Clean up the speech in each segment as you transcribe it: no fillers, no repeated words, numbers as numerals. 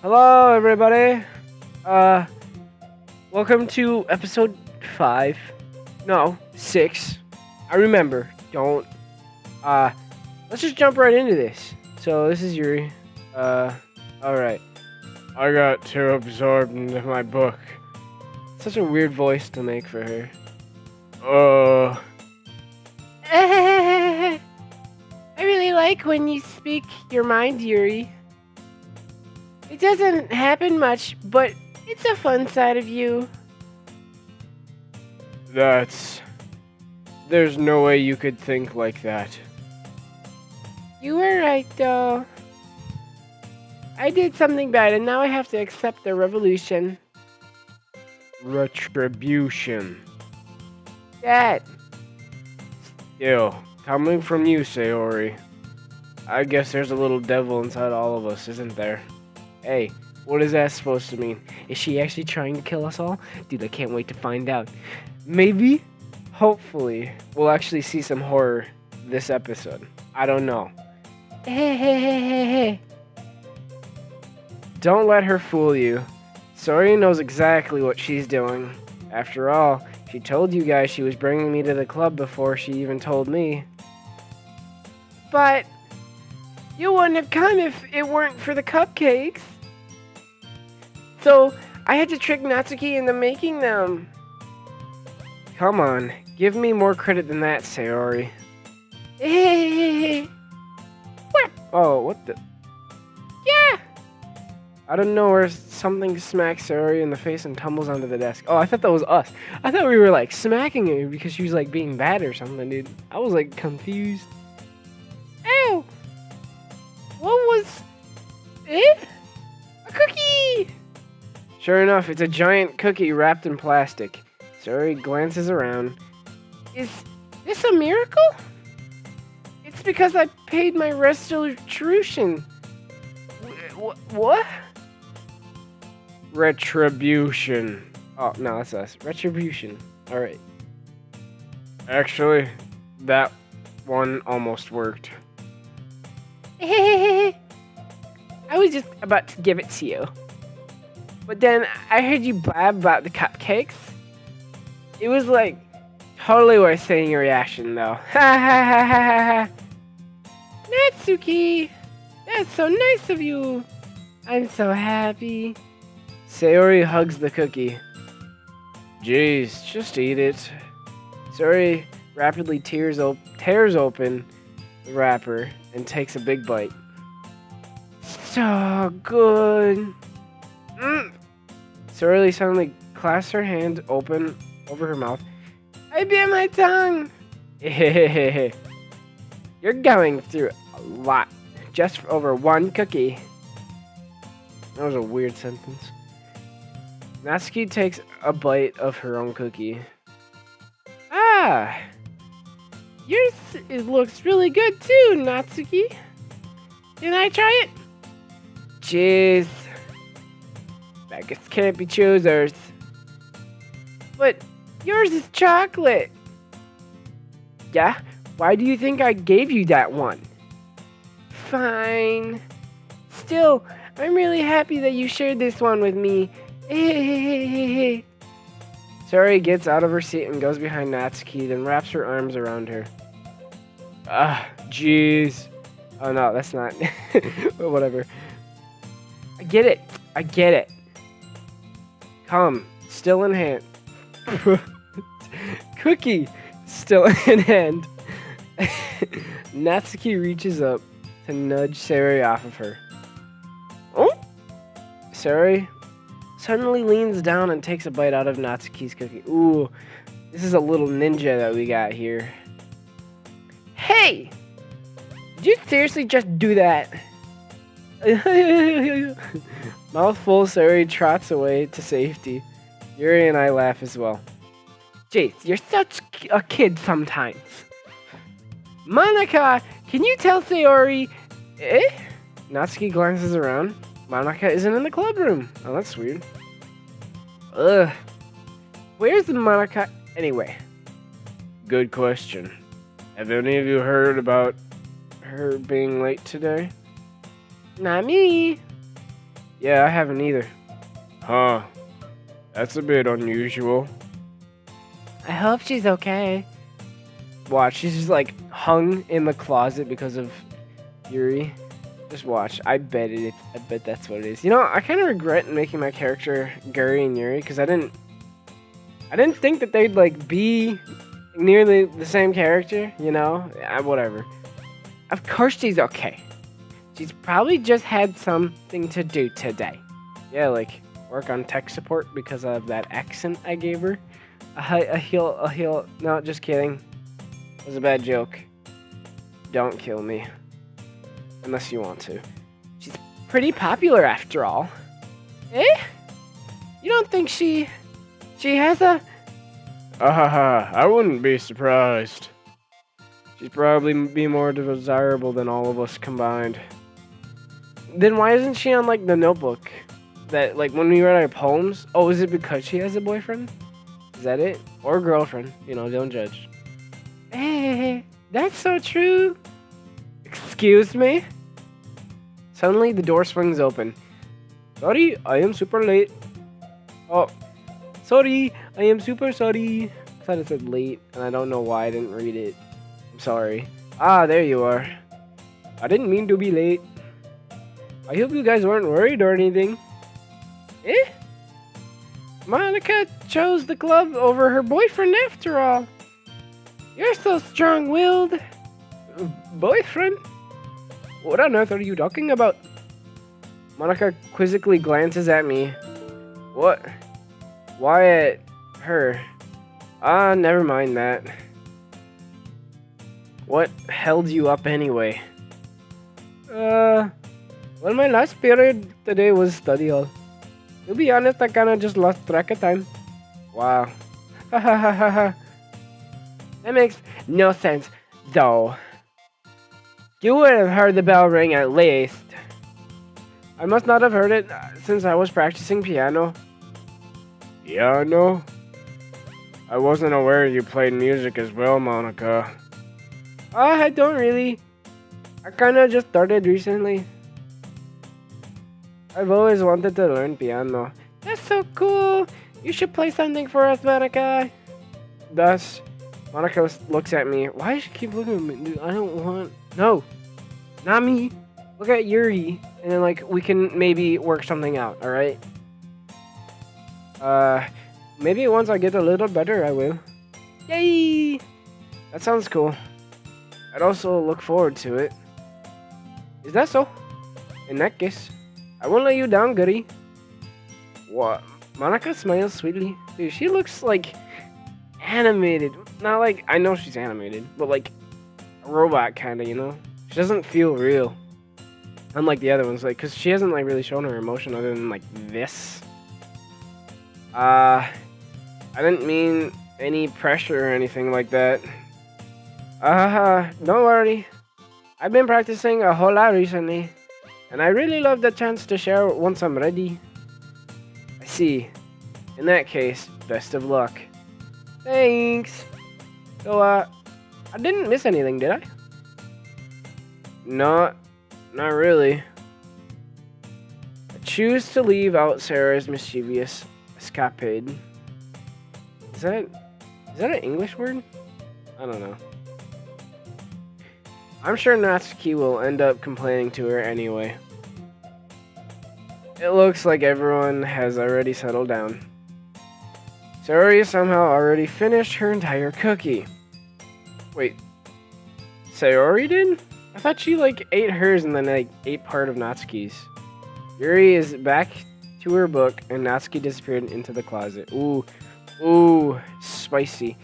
Hello, everybody. Uh, Welcome to episode 5. No, 6. I remember. Don't. Let's just jump right into this. So, this is Yuri. Alright. I got too absorbed into my book. Such a weird voice to make for her. I really like when you speak your mind, Yuri. It doesn't happen much, but it's a fun side of you. There's no way you could think like that. You were right, though. I did something bad, and now I have to accept the revolution. Retribution. That. Still, coming from you, Sayori. I guess there's a little devil inside all of us, isn't there? Hey, what is that supposed to mean? Is she actually trying to kill us all? Dude, I can't wait to find out. Maybe, hopefully, we'll actually see some horror this episode. I don't know. Don't let her fool you. Sayori knows exactly what she's doing. After all, she told you guys she was bringing me to the club before she even told me. But you wouldn't have come if it weren't for the cupcakes. So, I had to trick Natsuki into making them. Come on, give me more credit than that, Sayori. What? Oh, what the? Yeah! I don't know where something smacks Sayori in the face and tumbles onto the desk. Oh, I thought that was us. I thought we were like smacking her because she was like being bad or something, dude. I was like confused. Ow! What was it? A cookie! Sure enough, it's a giant cookie wrapped in plastic. Sayori glances around. Is this a miracle? It's because I paid my restitution. What? Retribution. Oh, no, that's us. Retribution. Alright. Actually, that one almost worked. I was just about to give it to you. But then I heard you blab about the cupcakes. It was like totally worth seeing your reaction though. Ha ha ha ha ha. Natsuki, that's so nice of you. I'm so happy. Sayori hugs the cookie. Jeez, just eat it. Sayori rapidly tears open the wrapper and takes a big bite. So good. Sayori suddenly clasps her hand open over her mouth. I bit my tongue. You're going through a lot just over one cookie. That was a weird sentence. Natsuki takes a bite of her own cookie. Ah, yours it looks really good too, Natsuki. Can I try it? Jeez. Beggars can't be choosers. But yours is chocolate. Yeah? Why do you think I gave you that one? Fine. Still, I'm really happy that you shared this one with me. Sayori gets out of her seat and goes behind Natsuki, then wraps her arms around her. Ah, jeez. Oh no, that's not. But whatever. I get it. Come, still in hand. Cookie, still in hand. Natsuki reaches up to nudge Sayori off of her. Oh? Sayori suddenly leans down and takes a bite out of Natsuki's cookie. Ooh, this is a little ninja that we got here. Hey! Did you seriously just do that? Mouth full, Sayori trots away to safety. Yuri and I laugh as well. Jeez, you're such a kid sometimes. Monica, can you tell Sayori? Natsuki glances around. Monica isn't in the club room. Oh, that's weird. Ugh. Where's Monica anyway? Good question. Have any of you heard about her being late today? Not me. Yeah, I haven't either. Huh. That's a bit unusual. I hope she's okay. Watch, she's just like hung in the closet because of Yuri. Just watch. I bet that's what it is. You know, I kind of regret making my character Guri and Yuri because I didn't think that they'd like be nearly the same character. You know, whatever. Of course she's okay. She's probably just had something to do today. Yeah, like work on tech support because of that accent I gave her. A heel. No, just kidding. It was a bad joke. Don't kill me. Unless you want to. She's pretty popular after all. Eh? You don't think she has a... I wouldn't be surprised. She'd probably be more desirable than all of us combined. Then why isn't she on, like, the notebook? That, like, when we write our poems? Oh, is it because she has a boyfriend? Is that it? Or girlfriend? You know, don't judge. Hey, that's so true. Excuse me? Suddenly, the door swings open. Sorry, I am super late. Oh, sorry, I am super sorry. I thought it said late, and I don't know why I didn't read it. I'm sorry. Ah, there you are. I didn't mean to be late. I hope you guys weren't worried or anything. Eh? Monica chose the club over her boyfriend after all. You're so strong-willed. Boyfriend? What on earth are you talking about? Monica quizzically glances at me. What? Why at her? Ah, never mind that. What held you up anyway? Well, my last period today was study hall. To be honest, I kinda just lost track of time. Wow. Ha ha ha ha ha. That makes no sense, though. You would have heard the bell ring at least. I must not have heard it since I was practicing piano. Piano? I wasn't aware you played music as well, Monica. I don't really. I kinda just started recently. I've always wanted to learn piano. That's so cool! You should play something for us, Monica. Thus, Monica looks at me. Why does she keep looking at me? Dude, I don't want... No! Not me! Look at Yuri, and then, like, we can maybe work something out, alright? Maybe once I get a little better, I will. Yay! That sounds cool. I'd also look forward to it. Is that so? In that case, I won't let you down, Goody. What? Monica smiles sweetly. Dude, she looks like animated. Not like, I know she's animated, but like a robot kind of, you know? She doesn't feel real. Unlike the other ones, like, because she hasn't like really shown her emotion other than like this. I didn't mean any pressure or anything like that. Don't worry. I've been practicing a whole lot recently, and I really love the chance to share once I'm ready. I see. In that case, best of luck. Thanks. So, I didn't miss anything, did I? Not really. I choose to leave out Sarah's mischievous escapade. Is that an English word? I don't know. I'm sure Natsuki will end up complaining to her anyway. It looks like everyone has already settled down. Sayori somehow already finished her entire cookie. Wait, Sayori did? I thought she like ate hers and then like ate part of Natsuki's. Yuri is back to her book and Natsuki disappeared into the closet. Ooh, spicy.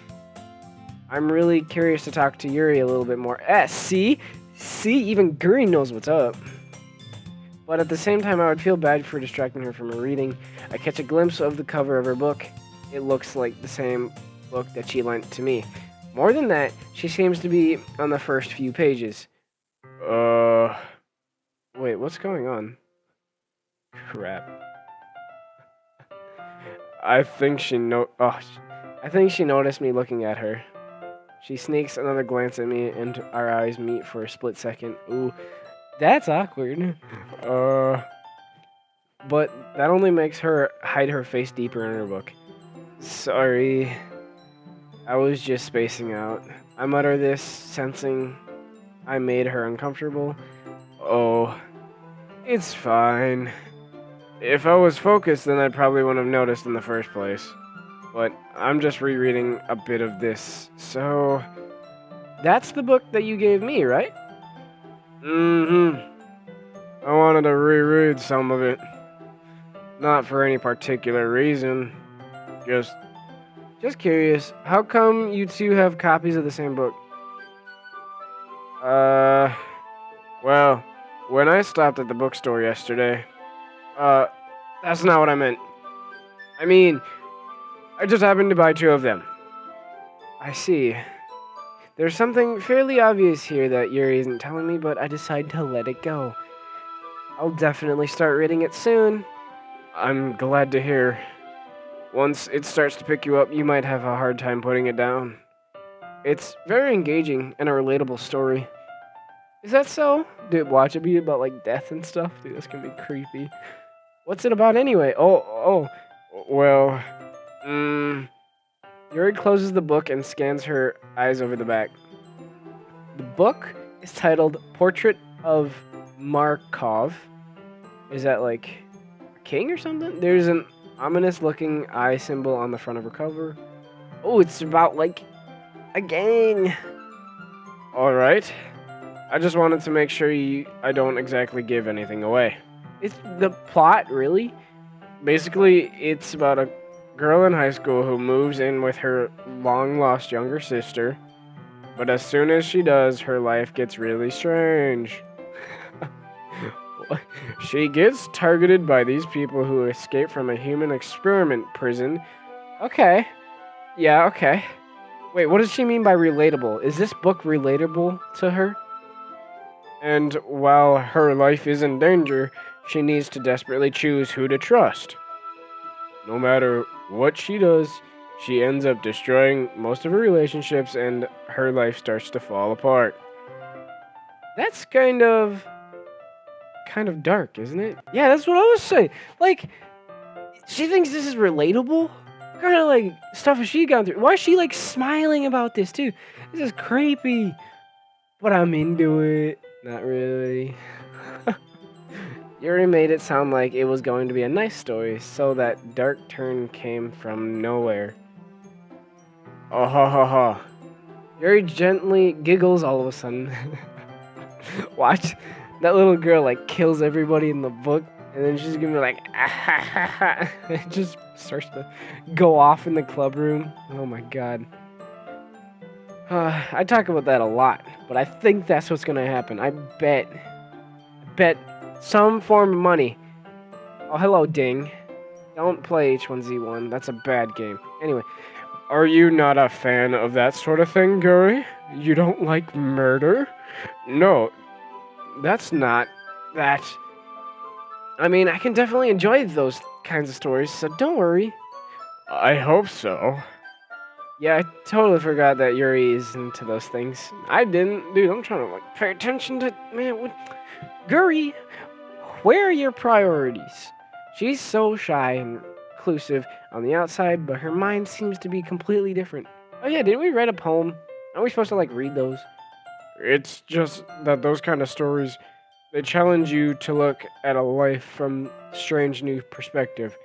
I'm really curious to talk to Yuri a little bit more. See, even Guri knows what's up. But at the same time, I would feel bad for distracting her from her reading. I catch a glimpse of the cover of her book. It looks like the same book that she lent to me. More than that, she seems to be on the first few pages. Wait, what's going on? Crap. I think she noticed me looking at her. She sneaks another glance at me, and our eyes meet for a split second. Ooh, that's awkward. but that only makes her hide her face deeper in her book. Sorry, I was just spacing out. I mutter this, sensing I made her uncomfortable. Oh, it's fine. If I was focused, then I probably wouldn't have noticed in the first place. But I'm just rereading a bit of this. So, that's the book that you gave me, right? Mm-hmm. I wanted to reread some of it. Not for any particular reason. Just curious. How come you two have copies of the same book? Well, when I stopped at the bookstore yesterday, uh, that's not what I meant. I mean, I just happened to buy two of them. I see. There's something fairly obvious here that Yuri isn't telling me, but I decide to let it go. I'll definitely start reading it soon. I'm glad to hear. Once it starts to pick you up, you might have a hard time putting it down. It's very engaging and a relatable story. Is that so? Dude, watch it be about like death and stuff? Dude, that's gonna be creepy. What's it about anyway? Well, Yuri closes the book and scans her eyes over the back. The book is titled Portrait of Markov. Is that like a king or something? There's an ominous looking eye symbol on the front of her cover. Oh, it's about like a gang. Alright. I just wanted to make sure I don't exactly give anything away. It's the plot, really? Basically, it's about a girl in high school who moves in with her long-lost younger sister, but as soon as she does, her life gets really strange. She gets targeted by these people who escape from a human experiment prison. Okay. Yeah, okay. Wait, what does she mean by relatable? Is this book relatable to her? And while her life is in danger, she needs to desperately choose who to trust. No matter what she does, she ends up destroying most of her relationships and her life starts to fall apart. That's kind of dark, isn't it? Yeah, that's what I was saying. Like, she thinks this is relatable? What kind of like stuff has she gone through? Why is she like smiling about this too? This is creepy. But I'm into it. Not really. Yuri made it sound like it was going to be a nice story, so that dark turn came from nowhere. Oh ha ha ha. Yuri gently giggles all of a sudden. Watch. That little girl like kills everybody in the book, and then she's gonna be like, ah, ha, ha, ha. It just starts to go off in the club room. Oh my god. I talk about that a lot, but I think that's what's gonna happen. I bet some form of money. Oh, hello, Ding. Don't play H1Z1. That's a bad game. Anyway, are you not a fan of that sort of thing, Guri? You don't like murder? No, that's not that. I mean, I can definitely enjoy those kinds of stories, so don't worry. I hope so. Yeah, I totally forgot that Yuri is into those things. I didn't. Dude, I'm trying to like pay attention to... Man, what... Guri, where are your priorities? She's so shy and reclusive on the outside, but her mind seems to be completely different. Oh yeah, didn't we write a poem? Aren't we supposed to like read those? It's just that those kind of stories, they challenge you to look at a life from strange new perspective.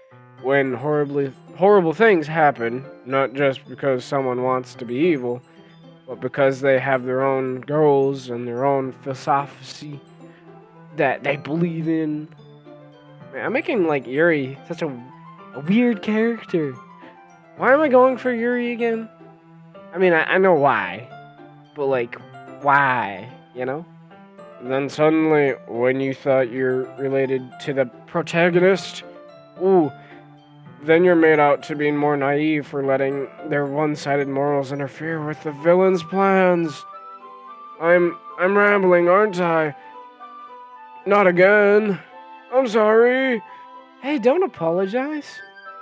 When horrible things happen, not just because someone wants to be evil, but because they have their own goals and their own philosophy that they believe in. Man, I'm making like Yuri such a weird character. Why am I going for Yuri again? I mean, I know why, but like, why, you know? And then suddenly, when you thought you're related to the protagonist, ooh, then you're made out to be more naive for letting their one-sided morals interfere with the villain's plans. I'm rambling, aren't I? Not again. I'm sorry. Hey, don't apologize.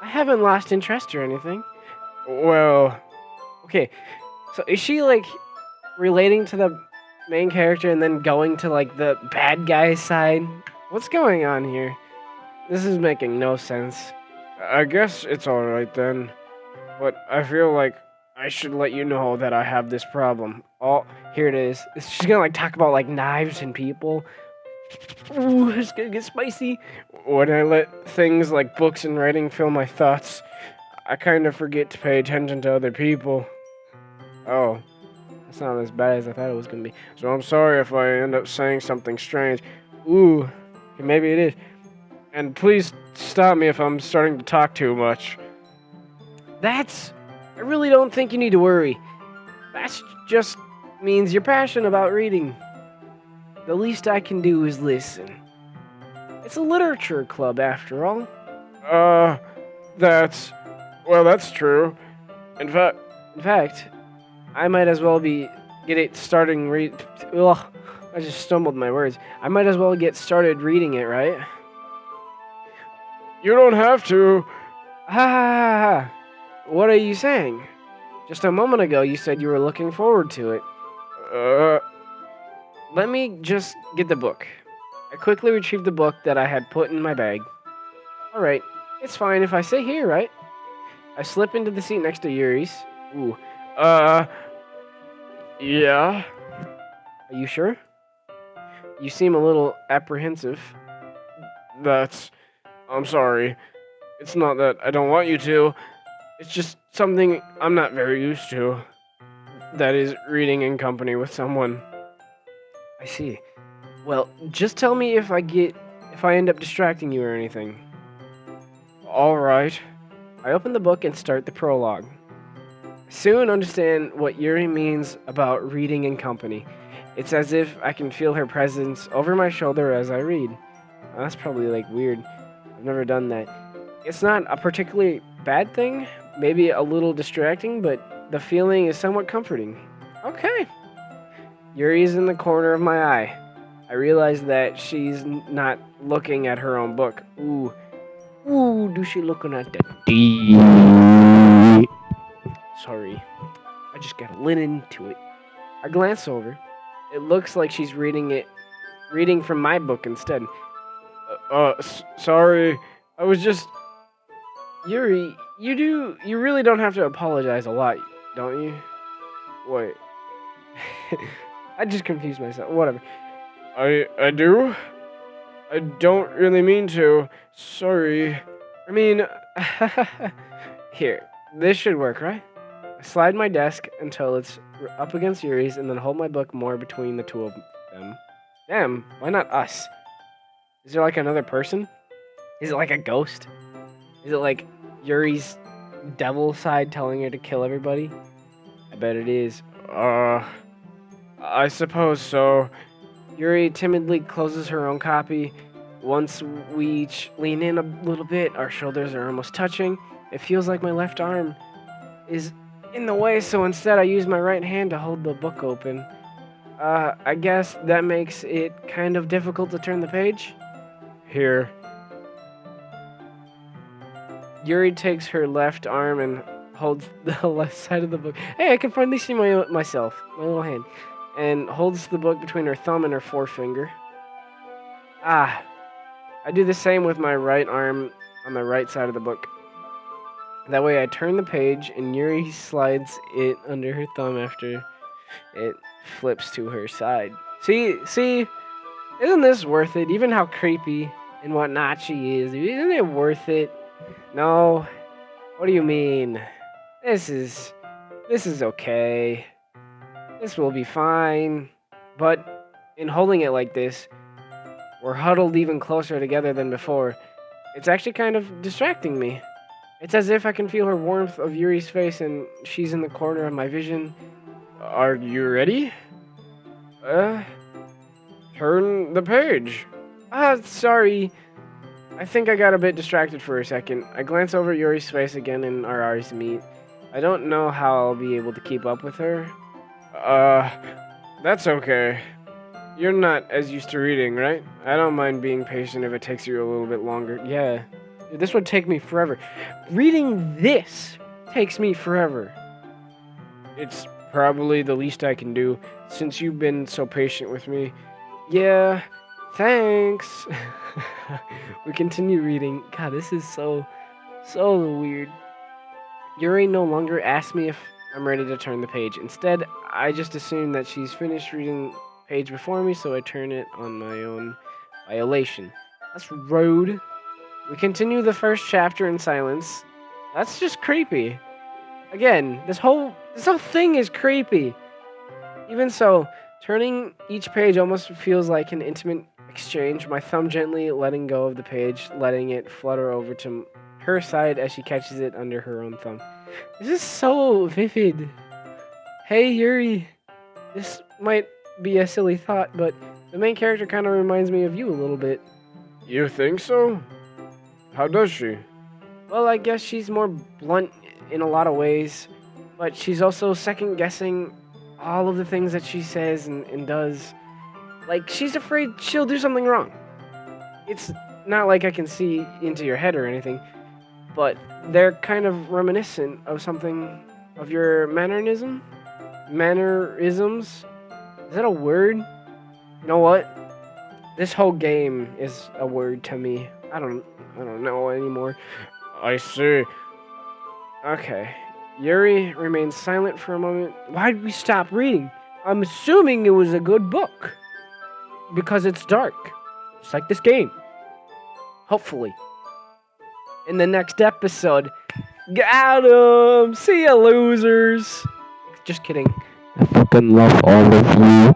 I haven't lost interest or anything. Well, okay. So is she like relating to the main character and then going to like the bad guy side? What's going on here? This is making no sense. I guess it's alright then. But I feel like I should let you know that I have this problem. Oh, here it is. She's gonna like talk about like knives and people. Ooh, it's gonna get spicy. When I let things like books and writing fill my thoughts, I kind of forget to pay attention to other people. Oh, that's not as bad as I thought it was gonna be. So I'm sorry if I end up saying something strange. Ooh, maybe it is. And please stop me if I'm starting to talk too much. I really don't think you need to worry. That just means you're passionate about reading. The least I can do is listen. It's a literature club, after all. Uh, that's true. In fact, I might as well get it starting Ugh, I just stumbled my words. I might as well get started reading it, right? You don't have to. Ha ha ha ha. What are you saying? Just a moment ago, you said you were looking forward to it. Let me just get the book. I quickly retrieved the book that I had put in my bag. Alright, it's fine if I sit here, right? I slip into the seat next to Yuri's. Ooh. Yeah. Are you sure? You seem a little apprehensive. I'm sorry. It's not that I don't want you to. It's just something I'm not very used to. That is, reading in company with someone. I see. Well, just tell me if I end up distracting you or anything. Alright. I open the book and start the prologue. I soon understand what Yuri means about reading in company. It's as if I can feel her presence over my shoulder as I read. That's probably like weird. I've never done that. It's not a particularly bad thing, maybe a little distracting, but the feeling is somewhat comforting. Okay. Yuri's in the corner of my eye. I realize that she's not looking at her own book. Ooh, do she looking at that D? Sorry, I just got a linen to it. I glance over. It looks like she's reading from my book instead. Sorry, I was just... Yuri, you really don't have to apologize a lot, don't you? Wait. I just confused myself. Whatever. I do? I don't really mean to. Sorry. I mean... Here, this should work, right? I slide my desk until it's up against Yuri's and then hold my book more between the two of them. Damn, why not us? Is there like another person? Is it like a ghost? Is it like Yuri's devil side telling her to kill everybody? I bet it is. I suppose so. Yuri timidly closes her own copy. Once we each lean in a little bit, our shoulders are almost touching. It feels like my left arm is in the way, so instead I use my right hand to hold the book open. I guess that makes it kind of difficult to turn the page. Here. Yuri takes her left arm and holds the left side of the book. Hey, I can finally see myself, my little hand. And holds the book between her thumb and her forefinger. I do the same with my right arm on the right side of the book. That way I turn the page and Yuri slides it under her thumb after it flips to her side. See, isn't this worth it? Even how creepy and whatnot she is, isn't it worth it? No. What do you mean? This is okay. This will be fine. But in holding it like this, we're huddled even closer together than before. It's actually kind of distracting me. It's as if I can feel her warmth of Yuri's face and she's in the corner of my vision. Are you ready? Turn the page. Sorry. I think I got a bit distracted for a second. I glance over Yuri's face again and our eyes meet. I don't know how I'll be able to keep up with her. That's okay. You're not as used to reading, right? I don't mind being patient if it takes you a little bit longer. Yeah. This would take me forever. Reading this takes me forever. It's probably the least I can do, since you've been so patient with me. Yeah, Thanks. We continue reading. God, this is so weird. Yuri no longer asks me if I'm ready to turn the page. Instead, I just assume that she's finished reading the page before me, so I turn it on my own violation. That's rude. We continue the first chapter in silence. That's just creepy. Again, this whole thing is creepy. Even so, turning each page almost feels like an intimate exchange, my thumb gently letting go of the page, letting it flutter over to her side as she catches it under her own thumb. This is so vivid. Hey Yuri, this might be a silly thought, but the main character kind of reminds me of you a little bit. You think so? How does she? Well, I guess she's more blunt in a lot of ways, but she's also second guessing all of the things that she says and does. Like, she's afraid she'll do something wrong. It's not like I can see into your head or anything, but they're kind of reminiscent of something of your mannerisms. Is that a word? You know what? This whole game is a word to me. I don't know anymore. I see. Okay. Yuri remains silent for a moment. Why did we stop reading? I'm assuming it was a good book. Because it's dark. Just like this game. Hopefully. In the next episode. Got 'em! See ya, losers! Just kidding. I fucking love all of you.